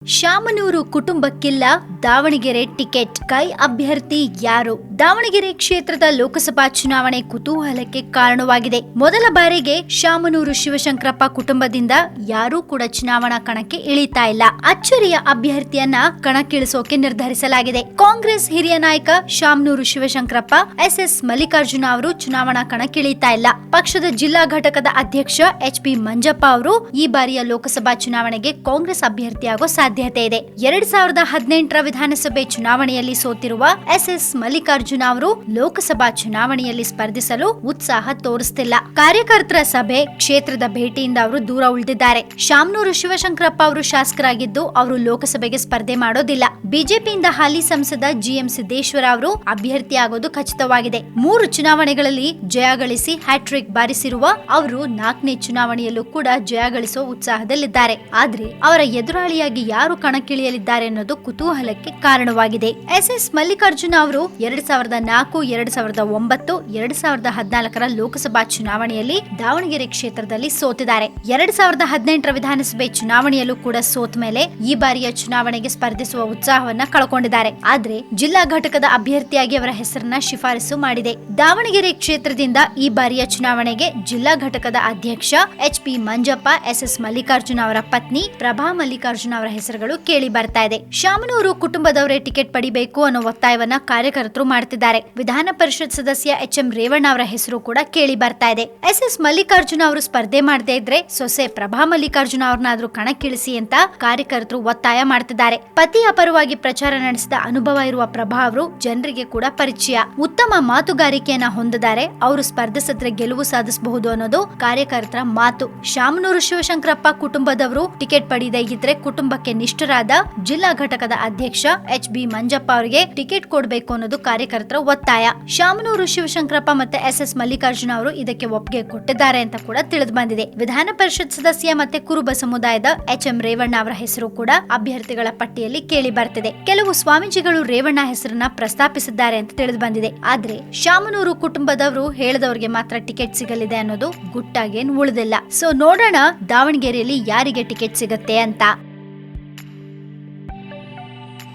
Shamanur ಕುಟುಂಬಕ್ಕಿಲ್ಲ Davanagere ticket. ಕೈ ಅಭ್ಯರ್ಥಿ ಯಾರು? ದಾವಣಗೆರೆ ಕ್ಷೇತ್ರದ ಲೋಕಸಭಾ ಚುನಾವಣೆ ಕುತೂಹಲಕ್ಕೆ ಕಾರಣವಾಗಿದೆ. ಮೊದಲ ಬಾರಿಗೆ ಶಾಮನೂರು ಶಿವಶಂಕರಪ್ಪ ಕುಟುಂಬದಿಂದ ಯಾರೂ ಕೂಡ ಚುನಾವಣಾ ಕಣಕ್ಕೆ ಇಳಿತಾ ಇಲ್ಲ. ಅಚ್ಚರಿಯ ಅಭ್ಯರ್ಥಿಯನ್ನ ಕಣಕ್ಕಿಳಿಸೋಕೆ ನಿರ್ಧರಿಸಲಾಗಿದೆ. ಕಾಂಗ್ರೆಸ್ ಹಿರಿಯ ನಾಯಕ ಶಾಮನೂರು ಶಿವಶಂಕರಪ್ಪ ಎಸ್ ಮಲ್ಲಿಕಾರ್ಜುನ ಅವರು ಚುನಾವಣಾ ಕಣಕ್ಕಿಳಿತಾ ಇಲ್ಲ. ಪಕ್ಷದ ಜಿಲ್ಲಾ ಘಟಕದ ಅಧ್ಯಕ್ಷ ಎಚ್.ಪಿ. ಮಂಜಪ್ಪ ಅವರು ಈ ಬಾರಿಯ ಲೋಕಸಭಾ ಚುನಾವಣೆಗೆ ಕಾಂಗ್ರೆಸ್ ಅಭ್ಯರ್ಥಿಯಾಗೋ ಸಾಧ್ಯತೆ ಇದೆ. 2018ರ ವಿಧಾನಸಭೆ ಚುನಾವಣೆಯಲ್ಲಿ ಸೋತಿರುವ ಎಸ್ ಮಲ್ಲಿಕಾರ್ಜುನ ಅವರು ಲೋಕಸಭಾ ಚುನಾವಣೆಯಲ್ಲಿ ಸ್ಪರ್ಧಿಸಲು ಉತ್ಸಾಹ ತೋರಿಸುತ್ತಿಲ್ಲ. ಕಾರ್ಯಕರ್ತರ ಸಭೆ, ಕ್ಷೇತ್ರದ ಭೇಟಿಯಿಂದ ಅವರು ದೂರ ಉಳಿದಿದ್ದಾರೆ. ಶಾಮನೂರು ಶಿವಶಂಕರಪ್ಪ ಅವರು ಶಾಸಕರಾಗಿದ್ದು ಅವರು ಲೋಕಸಭೆಗೆ ಸ್ಪರ್ಧೆ ಮಾಡೋದಿಲ್ಲ. ಬಿಜೆಪಿಯಿಂದ ಹಾಲಿ ಸಂಸದ ಜಿಎಂ ಸಿದ್ದೇಶ್ವರ ಅವರು ಅಭ್ಯರ್ಥಿಯಾಗೋದು ಖಚಿತವಾಗಿದೆ. 3 ಚುನಾವಣೆಗಳಲ್ಲಿ ಜಯ ಗಳಿಸಿ ಹ್ಯಾಟ್ರಿಕ್ ಬಾರಿಸಿರುವ ಅವರು 4ನೇ ಚುನಾವಣೆಯಲ್ಲೂ ಕೂಡ ಜಯ ಗಳಿಸೋ ಉತ್ಸಾಹದಲ್ಲಿದ್ದಾರೆ. ಆದ್ರೆ ಅವರ ಎದುರಾಳಿಯಾಗಿ ಯಾರು ಕಣಕ್ಕಿಳಿಯಲಿದ್ದಾರೆ ಅನ್ನೋದು ಕುತೂಹಲಕ್ಕೆ ಕಾರಣವಾಗಿದೆ. ಎಸ್ ಮಲ್ಲಿಕಾರ್ಜುನ ಅವರು 2004, 2009, 2014ರ ಲೋಕಸಭಾ ಚುನಾವಣೆಯಲ್ಲಿ ದಾವಣಗೆರೆ ಕ್ಷೇತ್ರದಲ್ಲಿ ಸೋತಿದ್ದಾರೆ. 2018ರ ವಿಧಾನಸಭೆ ಚುನಾವಣೆಯಲ್ಲೂ ಕೂಡ ಸೋತ ಮೇಲೆ ಈ ಬಾರಿಯ ಚುನಾವಣೆಗೆ ಸ್ಪರ್ಧಿಸುವ ಉತ್ಸಾಹವನ್ನ ಕಳ್ಕೊಂಡಿದ್ದಾರೆ. ಆದ್ರೆ ಜಿಲ್ಲಾ ಘಟಕದ ಅಭ್ಯರ್ಥಿಯಾಗಿ ಅವರ ಹೆಸರನ್ನ ಶಿಫಾರಸು ಮಾಡಿದೆ. ದಾವಣಗೆರೆ ಕ್ಷೇತ್ರದಿಂದ ಈ ಬಾರಿಯ ಚುನಾವಣೆಗೆ ಜಿಲ್ಲಾ ಘಟಕದ ಅಧ್ಯಕ್ಷ ಎಚ್.ಪಿ. ಮಂಜಪ್ಪ, ಎಸ್ ಮಲ್ಲಿಕಾರ್ಜುನ ಅವರ ಪತ್ನಿ ಪ್ರಭಾ ಮಲ್ಲಿಕಾರ್ಜುನ ಅವರ ಹೆಸರುಗಳು ಕೇಳಿ ಬರ್ತಾ ಇದೆ. ಶಾಮನೂರು ಕುಟುಂಬದವರೇ ಟಿಕೆಟ್ ಪಡಿಬೇಕು ಅನ್ನೋ ಒತ್ತಾಯವನ್ನ ಕಾರ್ಯಕರ್ತರು ಮಾಡ್ತಿದ್ದಾರೆ. ವಿಧಾನ ಪರಿಷತ್ ಸದಸ್ಯ ಎಚ್.ಎಂ. ರೇವಣ್ಣ ಅವರ ಹೆಸರು ಕೂಡ ಕೇಳಿ ಬರ್ತಾ ಇದೆ. ಎಸ್ ಮಲ್ಲಿಕಾರ್ಜುನ ಅವರು ಸ್ಪರ್ಧೆ ಮಾಡದೇ ಇದ್ರೆ ಸೊಸೆ ಪ್ರಭಾ ಮಲ್ಲಿಕಾರ್ಜುನ ಅವ್ರನ್ನಾದ್ರೂ ಕಣಕ್ಕಿಳಿಸಿ ಅಂತ ಕಾರ್ಯಕರ್ತರು ಒತ್ತಾಯ ಮಾಡ್ತಿದ್ದಾರೆ. ಪತಿಯ ಪರವಾಗಿ ಪ್ರಚಾರ ನಡೆಸಿದ ಅನುಭವ ಇರುವ ಪ್ರಭಾ ಅವರು ಜನರಿಗೆ ಕೂಡ ಪರಿಚಯ. ಉತ್ತಮ ಮಾತುಗಾರಿಕೆಯನ್ನ ಹೊಂದಿದ್ದಾರೆ. ಅವರು ಸ್ಪರ್ಧಿಸಿದ್ರೆ ಗೆಲುವು ಸಾಧಿಸಬಹುದು ಅನ್ನೋದು ಕಾರ್ಯಕರ್ತರ ಮಾತು. ಶಾಮನೂರು ಶಿವಶಂಕರಪ್ಪ ಕುಟುಂಬದವರು ಟಿಕೆಟ್ ಪಡೆಯದೇ ಇದ್ರೆ ಕುಟುಂಬಕ್ಕೆ ನಿಷ್ಠರಾದ ಜಿಲ್ಲಾ ಘಟಕದ ಅಧ್ಯಕ್ಷ ಎಚ್.ಬಿ. ಮಂಜಪ್ಪ ಅವರಿಗೆ ಟಿಕೆಟ್ ಕೊಡಬೇಕು ಅನ್ನೋದು ಕಾರ್ಯಕರ್ತರ ಒತ್ತಾಯ. ಶಾಮನೂರು ಶಿವಶಂಕರಪ್ಪ ಮತ್ತೆ ಎಸ್ ಮಲ್ಲಿಕಾರ್ಜುನ ಅವರು ಇದಕ್ಕೆ ಒಪ್ಪಿಗೆ ಕೊಟ್ಟಿದ್ದಾರೆ ಅಂತ ಕೂಡ ತಿಳಿದು ಬಂದಿದೆ. ವಿಧಾನ ಪರಿಷತ್ ಸದಸ್ಯ ಮತ್ತೆ ಕುರುಬ ಸಮುದಾಯದ ಎಚ್.ಎಂ. ರೇವಣ್ಣ ಅವರ ಹೆಸರು ಕೂಡ ಅಭ್ಯರ್ಥಿಗಳ ಪಟ್ಟಿಯಲ್ಲಿ ಕೇಳಿ ಬರ್ತಿದೆ. ಕೆಲವು ಸ್ವಾಮೀಜಿಗಳು ರೇವಣ್ಣ ಹೆಸರನ್ನ ಪ್ರಸ್ತಾಪಿಸಿದ್ದಾರೆ ಅಂತ ತಿಳಿದು ಬಂದಿದೆ. ಆದ್ರೆ ಶಾಮನೂರು ಕುಟುಂಬದವರು ಹೇಳಿದವರಿಗೆ ಮಾತ್ರ ಟಿಕೆಟ್ ಸಿಗಲಿದೆ ಅನ್ನೋದು ಗುಟ್ಟಾಗೇನ್ ಉಳಿದಿಲ್ಲ. ಸೊ ನೋಡೋಣ ದಾವಣಗೆರೆಯಲ್ಲಿ ಯಾರಿಗೆ ಟಿಕೆಟ್ ಸಿಗುತ್ತೆ ಅಂತ.